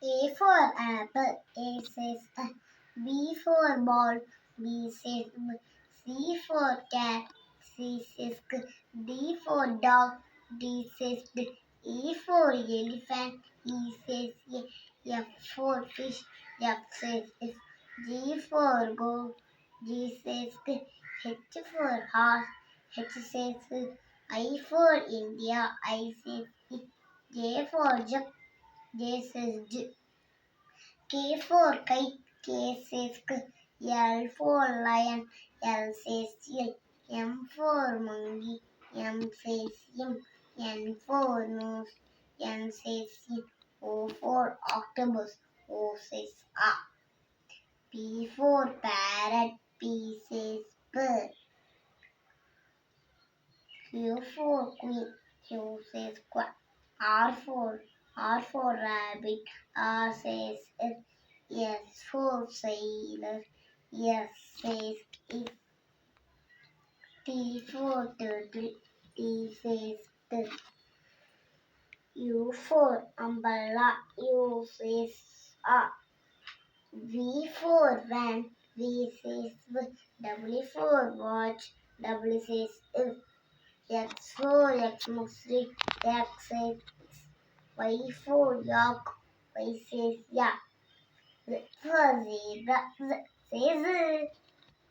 A for apple, A says A. B for ball, B says B. C for cat, C says K. D for dog, D says D. E for elephant, E says E. F for fish, F says F. G for goat, G says G. H for horse, H says H. I for India, I says I. J for jug, J says J. K for kite, K says K. L for lion, L says L. M for monkey, M says M. N for nose, N says N. O for octopus, O says A. P for parrot, P says bird. Q for queen, Q says quack. R for rabbit, R says S. S for sailor, S says it. T for turtle, T says T. U for umbrella, U says A. V for van, V says V. W for watch, W says F. X for X-ray, X says Y for yak, Y says yeah. Z for zebra, Z says Z.